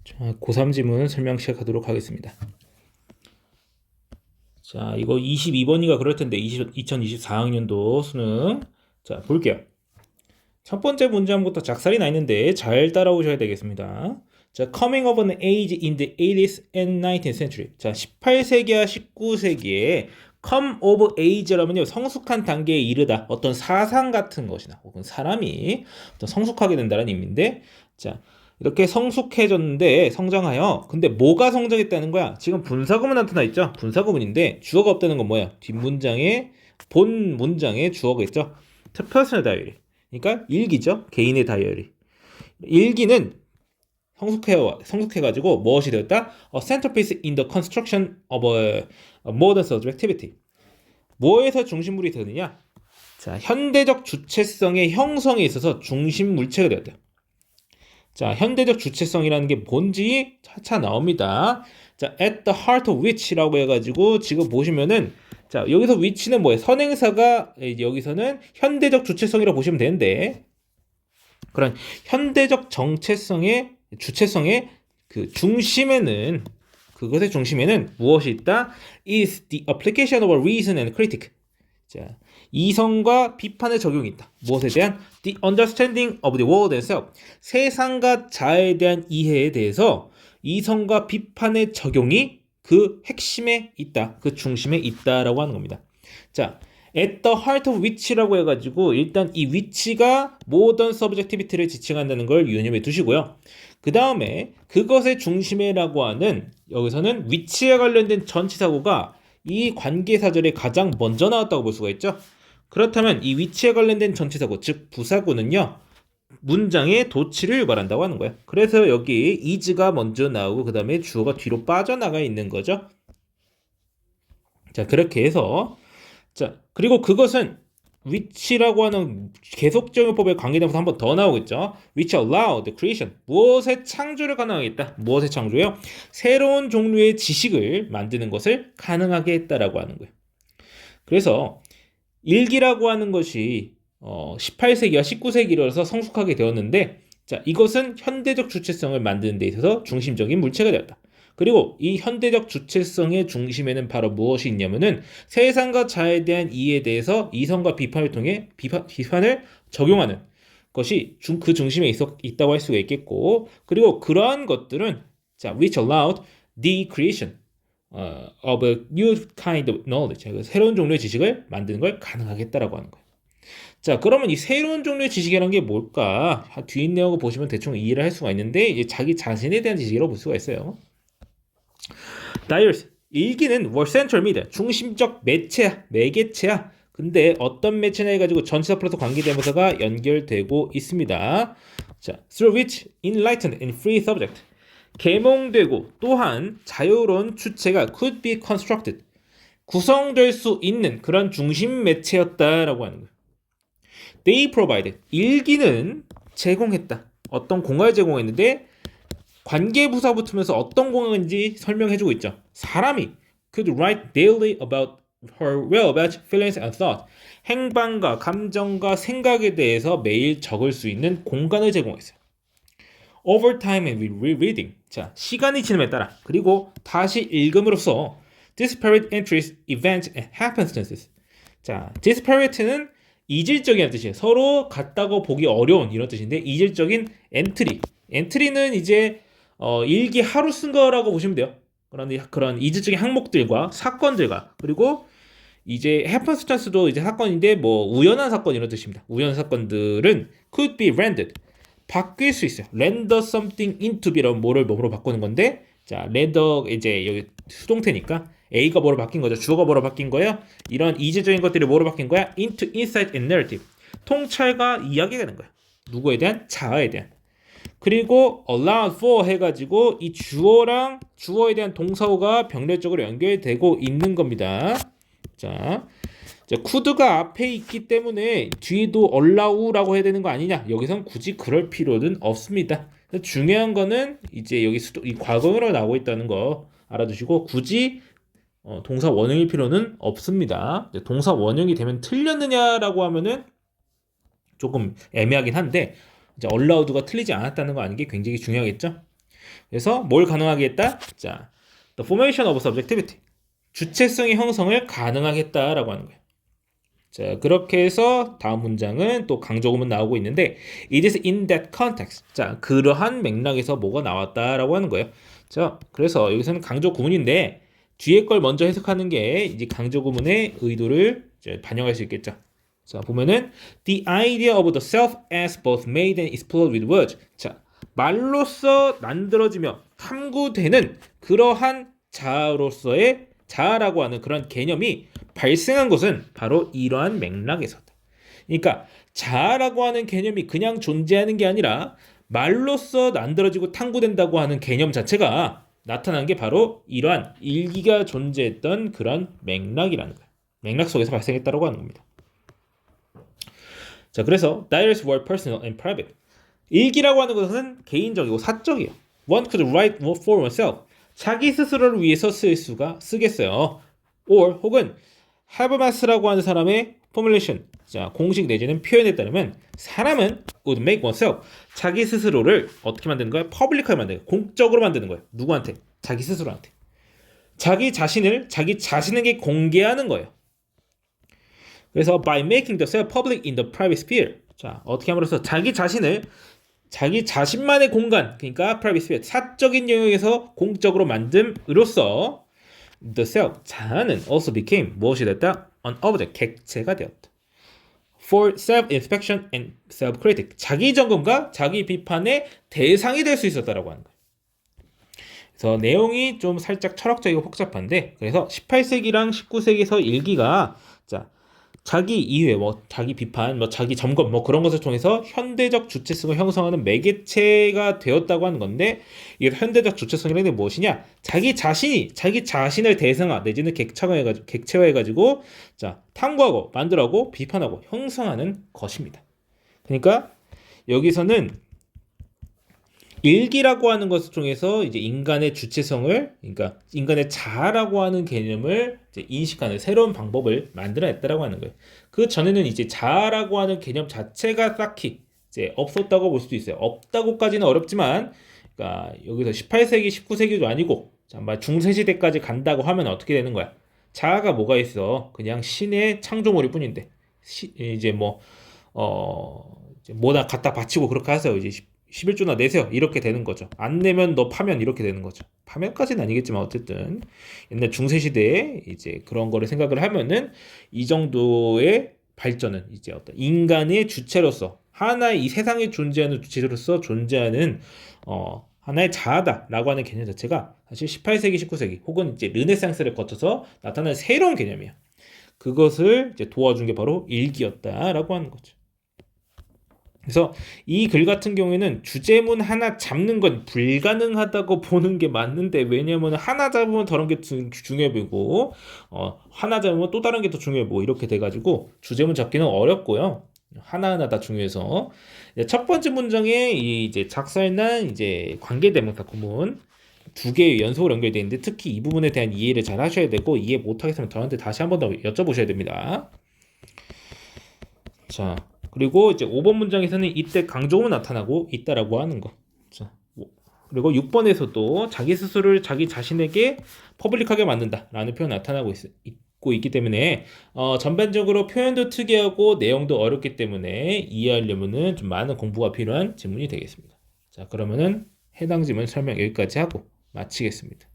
자, 고3 지문 설명 시작하도록 하겠습니다. 자, 이거 22번이가 그럴 텐데 2024학년도 수능. 자, 볼게요. 첫 번째 문장부터 작살이 나 있는데 잘 따라오셔야 되겠습니다. 자, coming of an age in the 80th and 19th century. 자, 18세기와 19세기에 come of age라면요, 성숙한 단계에 이르다. 어떤 사상 같은 것이나 혹은 사람이 어떤 성숙하게 된다는 의미인데, 자, 이렇게 성숙해졌는데 성장하여. 근데 뭐가 성장했다는 거야? 지금 분사구문 나타나 있죠? 분사구문인데 주어가 없다는 건 뭐야? 뒷문장에 본 문장에 주어가 있죠? personal diary. 그러니까 일기죠. 개인의 다이어리. 일기는 성숙해가지고 무엇이 되었다? A centerpiece in the construction of a modern subjectivity. 뭐에서 중심물이 되느냐? 자, 현대적 주체성의 형성에 있어서 중심 물체가 되었다. 자, 현대적 주체성이라는 게 뭔지 차차 나옵니다. 자, at the heart of which라고 해가지고 지금 보시면은, 자, 여기서 which는 뭐예요? 선행사가 여기서는 현대적 주체성이라고 보시면 되는데, 그런 현대적 주체성의 그 중심에는, 그것의 중심에는 무엇이 있다? is the application of a reason and critique. 자, 이성과 비판의 적용이 있다. 무엇에 대한? The understanding of the world and self. 세상과 자아에 대한 이해에 대해서 이성과 비판의 적용이 그 핵심에 있다. 그 중심에 있다라고 하는 겁니다. 자, at the heart of which라고 해가지고 일단 이 which가 모던 서브젝티비티를 지칭한다는 걸 유념해 두시고요. 그 다음에 그것의 중심에라고 하는, 여기서는 which에 관련된 전치사고가 이 관계사절에 가장 먼저 나왔다고 볼 수가 있죠. 그렇다면 이 위치에 관련된 전치사고, 즉 부사구는요, 문장의 도치를 유발한다고 하는 거예요. 그래서 여기 is가 먼저 나오고 그 다음에 주어가 뒤로 빠져나가 있는 거죠. 자, 그렇게 해서, 자, 그리고 그것은 which라고 하는 계속적용법에 관계되면서 한 번 더 나오겠죠. which allow the creation. 무엇의 창조를 가능하게 했다. 무엇의 창조요? 새로운 종류의 지식을 만드는 것을 가능하게 했다라고 하는 거예요. 그래서 일기라고 하는 것이 18세기와 19세기로서 성숙하게 되었는데, 자, 이것은 현대적 주체성을 만드는 데 있어서 중심적인 물체가 되었다. 그리고 이 현대적 주체성의 중심에는 바로 무엇이 있냐면은 세상과 자아에 대한 이해에 대해서 이성과 비판을 통해 비판을 적용하는 것이 그 중심에 있다고 할 수가 있겠고, 그리고 그러한 것들은, 자, which allowed the creation of a new kind of knowledge. 새로운 종류의 지식을 만드는 걸 가능하게 했다라고 하는 거예요. 자, 그러면 이 새로운 종류의 지식이라는 게 뭘까? 뒤에 내용을 보시면 대충 이해를 할 수가 있는데, 이제 자기 자신에 대한 지식이라고 볼 수가 있어요. Diaries, 일기는 were central media, 중심적 매개체야. 근데 어떤 매체냐 해가지고 전치사 플러스 관계대명사가 연결되고 있습니다. 자, through which enlightened and free subject, 계몽되고 또한 자유로운 주체가 could be constructed, 구성될 수 있는 그런 중심 매체였다라고 하는 거예요. They provide, 일기는 제공했다. 어떤 공간을 제공했는데 관계부사 붙으면서 어떤 공간인지 설명해주고 있죠. 사람이 could write daily about her whereabouts, feelings and thoughts. 행방과 감정과 생각에 대해서 매일 적을 수 있는 공간을 제공했어요. Over time and with rereading. 자, 시간이 지남에 따라 그리고 다시 읽음으로써 disparate entries, events and happenstances. 자, disparate는 이질적이라는 뜻이에요. 서로 같다고 보기 어려운 이런 뜻인데, 이질적인 엔트리는 이제 일기 하루 쓴 거라고 보시면 돼요. 그런 이질적인 항목들과 사건들과, 그리고 이제 happenstance도 이제 사건인데 뭐 우연한 사건 이런 뜻입니다. 우연한 사건들은 could be rendered, 바뀔 수 있어요. render something into be라는 뭐로 바꾸는 건데, 자, render 이제 여기 수동태니까 A가 뭐로 바뀐 거죠. 주어가 뭐로 바뀐 거예요. 이런 이질적인 것들이 뭐로 바뀐 거야? into insight and narrative. 통찰과 이야기가 되는 거야. 누구에 대한? 자아에 대한. 그리고 allowed for 해가지고 이 주어에 대한 동사어가 병렬적으로 연결되고 있는 겁니다. 자, could가 앞에 있기 때문에 뒤도 allow라고 해야 되는 거 아니냐? 여기선 굳이 그럴 필요는 없습니다. 중요한 거는 이제 여기 이 과거형으로 나오고 있다는 거 알아두시고, 굳이 동사 원형일 필요는 없습니다. 동사 원형이 되면 틀렸느냐라고 하면은 조금 애매하긴 한데, 이제 allowed가 틀리지 않았다는 거 아는 게 굉장히 중요하겠죠? 그래서 뭘 가능하게 했다? 자, the formation of subjectivity. 주체성의 형성을 가능하겠다라고 하는 거예요. 자, 그렇게 해서 다음 문장은 또 강조구문 나오고 있는데 it is in that context. 자, 그러한 맥락에서 뭐가 나왔다라고 하는 거예요. 자, 그래서 여기서는 강조구문인데 뒤에 걸 먼저 해석하는 게 이제 강조구문의 의도를 이제 반영할 수 있겠죠. 자, 보면은 the idea of the self as both made and explored with words. 자, 말로써 만들어지며 탐구되는 그러한 자아로서의 자아라고 하는 그런 개념이 발생한 것은 바로 이러한 맥락에서다. 그러니까 자아라고 하는 개념이 그냥 존재하는 게 아니라 말로써 만들어지고 탐구된다고 하는 개념 자체가 나타난 게 바로 이러한 일기가 존재했던 그런 맥락이라는 거예요. 맥락 속에서 발생했다고 하는 겁니다. 자, 그래서 diaries were personal and private. 일기라고 하는 것은 개인적이고 사적이에요. One could write for oneself. 자기 스스로를 위해서 쓰겠어요. or 혹은 하버마스라고 하는 사람의 formulation, 자, 공식 내지는 표현에 따르면 사람은 would make oneself. 자기 스스로를 어떻게 만드는 거야? public하게 만드는 거야. 공적으로 만드는 거야. 누구한테? 자기 스스로한테. 자기 자신에게 공개하는 거예요. 그래서 by making the self public in the private sphere. 자, 어떻게 함으로써 자기 자신만의 공간, 그러니까 private sphere, 사적인 영역에서 공적으로 만듦으로써 the self, 자아는 also became 무엇이 됐다? an object, 객체가 되었다. for self-inspection and self-critic, 자기 점검과 자기 비판의 대상이 될 수 있었다라고 하는 거예요. 그래서 내용이 좀 살짝 철학적이고 복잡한데, 그래서 18세기랑 19세기에서 일기가 자, 자기 이해, 자기 비판, 자기 점검, 그런 것을 통해서 현대적 주체성을 형성하는 매개체가 되었다고 하는 건데, 이게 현대적 주체성이라는 게 무엇이냐? 자기 자신을 대상화 내지는 객체화해가지고, 자, 탐구하고, 만들어가고, 비판하고, 형성하는 것입니다. 그러니까 여기서는 일기라고 하는 것을 통해서 이제 인간의 주체성을, 그러니까 인간의 자아라고 하는 개념을 이제 인식하는 새로운 방법을 만들어냈다라고 하는 거예요. 그 전에는 이제 자아라고 하는 개념 자체가 딱히 이제 없었다고 볼 수도 있어요. 없다고까지는 어렵지만, 그러니까 여기서 18세기, 19세기도 아니고, 정말 중세시대까지 간다고 하면 어떻게 되는 거야? 자아가 뭐가 있어? 그냥 신의 창조물일 뿐인데, 이제 이제 뭐다 갖다 바치고 그렇게 하세요. 이제 11조나 내세요. 이렇게 되는 거죠. 안 내면 너 파면 이렇게 되는 거죠. 파면까지는 아니겠지만 어쨌든 옛날 중세시대에 이제 그런 거를 생각을 하면은 이 정도의 발전은 이제 어떤 인간의 주체로서 하나의 이 세상에 존재하는 주체로서 존재하는 하나의 자아다라고 하는 개념 자체가 사실 18세기, 19세기 혹은 이제 르네상스를 거쳐서 나타난 새로운 개념이에요. 그것을 이제 도와준 게 바로 일기였다라고 하는 거죠. 그래서 이 글 같은 경우에는 주제문 하나 잡는 건 불가능하다고 보는 게 맞는데, 왜냐면 하나 잡으면 다른 게 중요해 보이고 하나 잡으면 또 다른 게 더 중요해 보이고 이렇게 돼가지고 주제문 잡기는 어렵고요. 하나하나 다 중요해서 첫 번째 문장에 이제 작살나 이제 관계대명사 구문 두 개의 연속으로 연결되어 있는데, 특히 이 부분에 대한 이해를 잘 하셔야 되고, 이해 못하겠으면 저한테 다시 한 번 더 여쭤보셔야 됩니다. 자, 그리고 이제 5번 문장에서는 이때 강조음은 나타나고 있다라고 하는 거. 자, 그리고 6번에서도 자기 스스로를 자기 자신에게 퍼블릭하게 만든다라는 표현 나타나고 있고 있기 때문에 전반적으로 표현도 특이하고 내용도 어렵기 때문에 이해하려면은 좀 많은 공부가 필요한 지문이 되겠습니다. 자, 그러면은 해당 지문 설명 여기까지 하고 마치겠습니다.